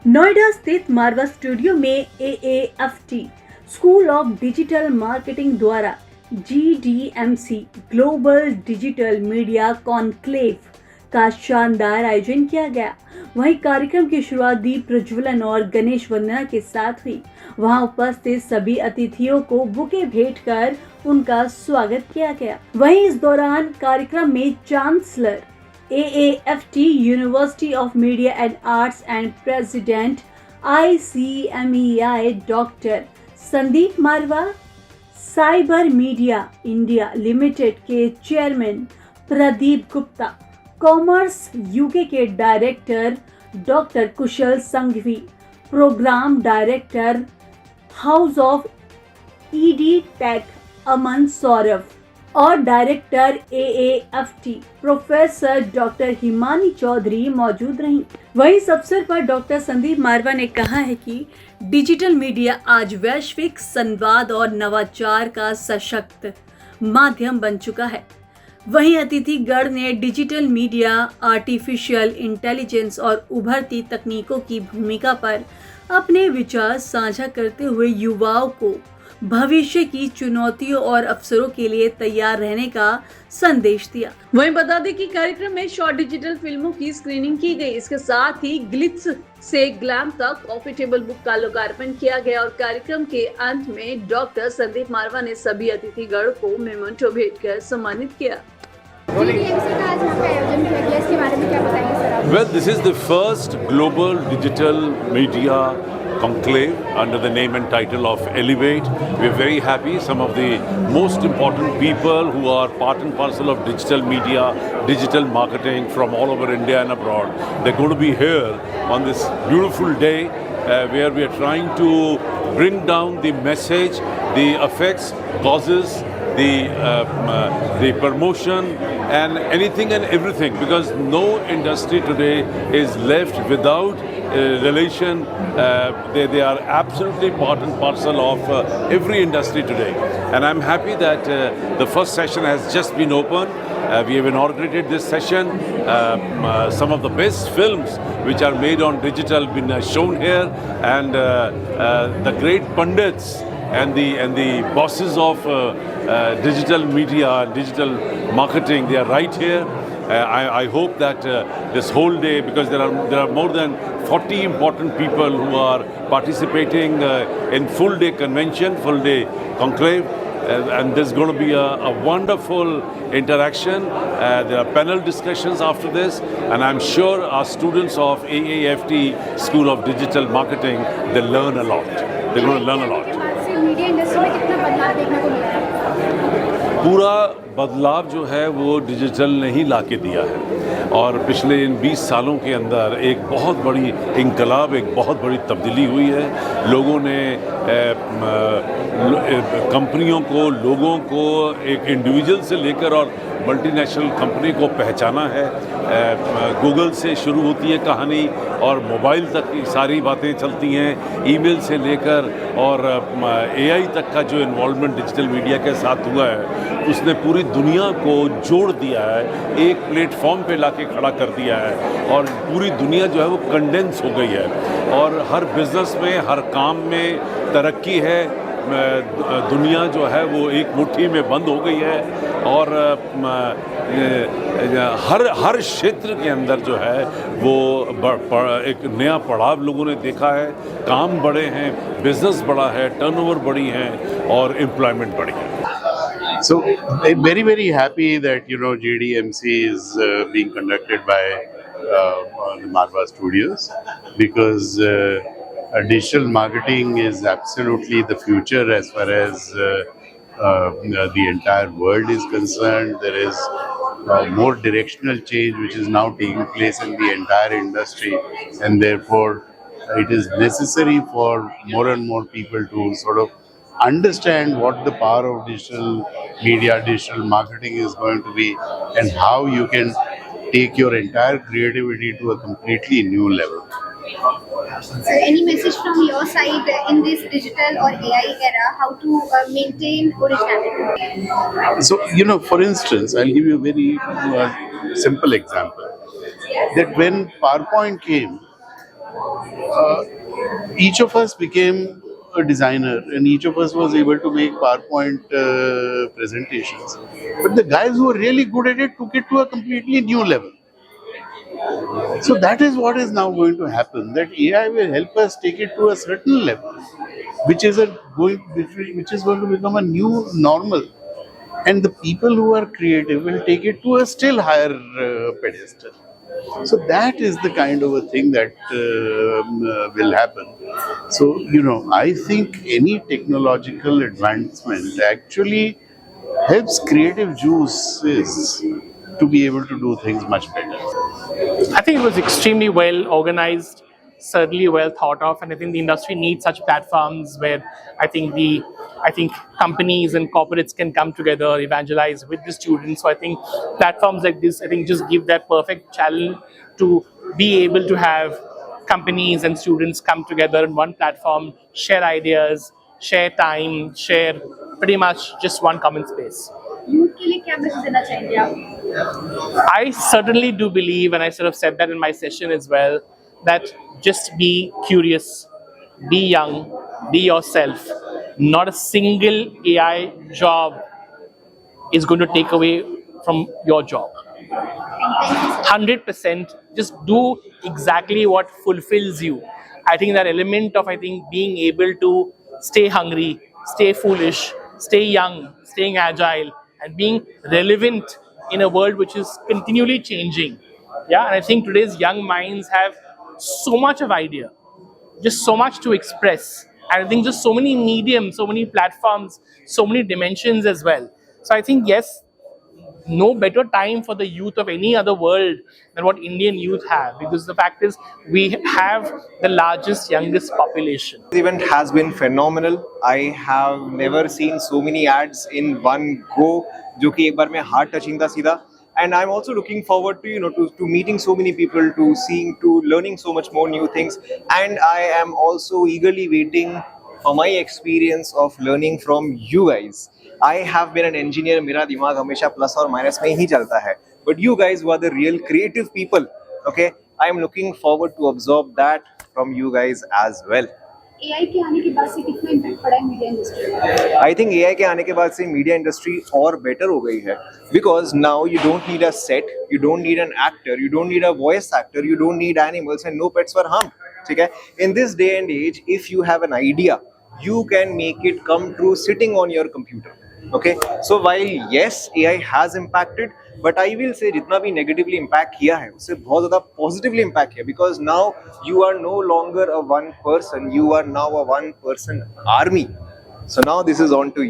नोएडा स्थित मारवा स्टूडियो में AAFT school of digital marketing द्वारा GDMC global digital media conclave का शानदार आयोजन किया गया। वहीं कार्यक्रम की शुरुआत दीप प्रज्वलन और गणेश वंदना के साथ हुई। वहां उपस्थित सभी अतिथियों को बुके भेंट कर उनका स्वागत किया गया। वहीं इस दौरान कार्यक्रम में chancellor AAFT university of media and arts and president ICMEI doctor Sandeep Marwah, cyber media India limited के chairman Pradeep Gupta, commerce UK के director doctor Kushal Sanghvi, programme director house of ED tech Aman Saurabh और director AAFT professor doctor Himani Chaudhary मौजूद रहीं। वहीं इस अवसर पर डॉक्टर संदीप मारवा ने कहा है कि डिजिटल मीडिया आज वैश्विक संवाद और नवाचार का सशक्त माध्यम बन चुका है। वहीं अतिथिगण ने डिजिटल मीडिया, आर्टिफिशियल इंटेलिजेंस और उभरती तकनीकों की भूमिका पर अपने विचार साझा करते हुए युवाओं को भविष्य की चुनौतियों और अवसरों के लिए तैयार रहने का संदेश दिया। वहीं बता दें कि कार्यक्रम में शॉर्ट डिजिटल फिल्मों की स्क्रीनिंग की गई। इसके साथ ही ग्लिट्स से ग्लैम तक कॉफी टेबल बुक का लोकार्पण किया गया और कार्यक्रम के अंत में डॉक्टर संदीप मारवा ने सभी अतिथिगण को मेमेंटो भेंट कर सम्मानित किया। Well, this is the first global digital media conclave under the name and title of Elevate. We are very happy. Some of the most important people who are part and parcel of digital media, digital marketing from all over India and abroad, they're going to be here on this beautiful day where we are trying to bring down the message, the effects, causes, the promotion and anything and everything, because no industry today is left without relation. They are absolutely part and parcel of every industry today, and I'm happy that the first session has just been opened. We have inaugurated this session. Some of the best films which are made on digital been shown here, and the great pundits and the bosses of digital media, digital marketing, they are right here. I hope that this whole day, because there are more than 40 important people who are participating in full day convention, full day conclave, and there's going to be a wonderful interaction. There are panel discussions after this, and I'm sure our students of AAFT School of Digital Marketing, they learn a lot. They're going to learn a lot. Media industry में कितना बदलाव देखने को मिला है? पूरा बदलाव जो है वो डिजिटल ने ही ला के दिया है, और पिछले इन 20 सालों के अंदर एक बहुत बड़ी इनकलाब, एक बहुत बड़ी तब्दीली हुई है। लोगों ने कंपनियों को, लोगों को, एक इंडिविजुअल से लेकर और मल्टीनेशनल कंपनी को पहचाना है। गूगल से शुरू होती है कहानी और मोबाइल तक की सारी बातें चलती हैं, ईमेल से लेकर और AI तक का जो इन्वॉल्वमेंट डिजिटल मीडिया के साथ हुआ है, उसने पूरी दुनिया को जोड़ दिया है, एक प्लेटफॉर्म पे लाके खड़ा कर दिया है, और पूरी दुनिया जो है वो कंडेंस हो गई है, और हर बिज़नेस में, हर काम में तरक्की है। दुनिया जो है वो एक मुट्ठी में बंद हो गई है, और हर क्षेत्र के अंदर जो है वो एक नया पड़ाव लोगों ने देखा है। काम बड़े हैं, बिजनेस बड़ा है, टर्नओवर बड़ी है और एम्प्लॉयमेंट बड़ी है। So very very happy that GDMC is being conducted by the Marva Studios, because digital marketing is absolutely the future as far as the entire world is concerned. There is more directional change which is now taking place in the entire industry, and therefore it is necessary for more and more people to sort of understand what the power of digital media, digital marketing is going to be, and how you can take your entire creativity to a completely new level. So any message from your side in this digital or AI era, how to maintain originality? So, for instance, I'll give you a very simple example. That when PowerPoint came, Each of us became a designer, and each of us was able to make PowerPoint presentations. But the guys who were really good at it took it to a completely new level. So that is what is now going to happen. That AI will help us take it to a certain level, which is going to become a new normal. And the people who are creative will take it to a still higher pedestal. So that is the kind of a thing that will happen. So, I think any technological advancement actually helps creative juices to be able to do things much better. I think it was extremely well organized, certainly well thought of, and I think the industry needs such platforms where I think companies and corporates can come together, evangelize with the students. So I think platforms like this, I think, just give that perfect challenge to be able to have companies and students come together in one platform, share ideas, share time, share pretty much just one common space. Youth के लिए क्या message देना चाहेंगे आप? I certainly do believe, and I sort of said that in my session as well, that just be curious, be young, be yourself. Not a single AI job is going to take away from your job. 100%, just do exactly what fulfills you. I think that element of, being able to stay hungry, stay foolish, stay young, staying agile, and being relevant in a world which is continually changing. Yeah, and I think today's young minds have so much of idea, just so much to express. And I think just so many mediums, so many platforms, so many dimensions as well. So I think, yes, no better time for the youth of any other world than what Indian youth have, because the fact is we have the largest, youngest population. This event has been phenomenal. I have never seen so many ads in one go, जो कि एक बार में heart touching था सीधा. And I'm also looking forward to to meeting so many people, to learning so much more new things. And I am also eagerly waiting for my experience of learning from you guys. I have been an engineer. मेरा दिमाग हमेशा plus और minus में ही चलता है. But you guys who are the real creative people, okay? I am looking forward to absorb that from you guys as well. AI के आने के बाद से कितना इम्पैक्ट पड़ा है मीडिया इंडस्ट्री में? I think AI के आने के बाद से मीडिया इंडस्ट्री और बेटर हो गई है, because now you don't need a set, you don't need an actor, you don't need a voice actor, you don't need animals, and no pets were harmed. ठीक है? In this day and age, if you have an idea, you can make it come true sitting on your computer. Okay, so while yes, AI has impacted, but I will say जितना भी negatively impact किया है उससे बहुत ज़्यादा positively impact किया, because now you are no longer a one person, you are now a one person army. So now this is on to you.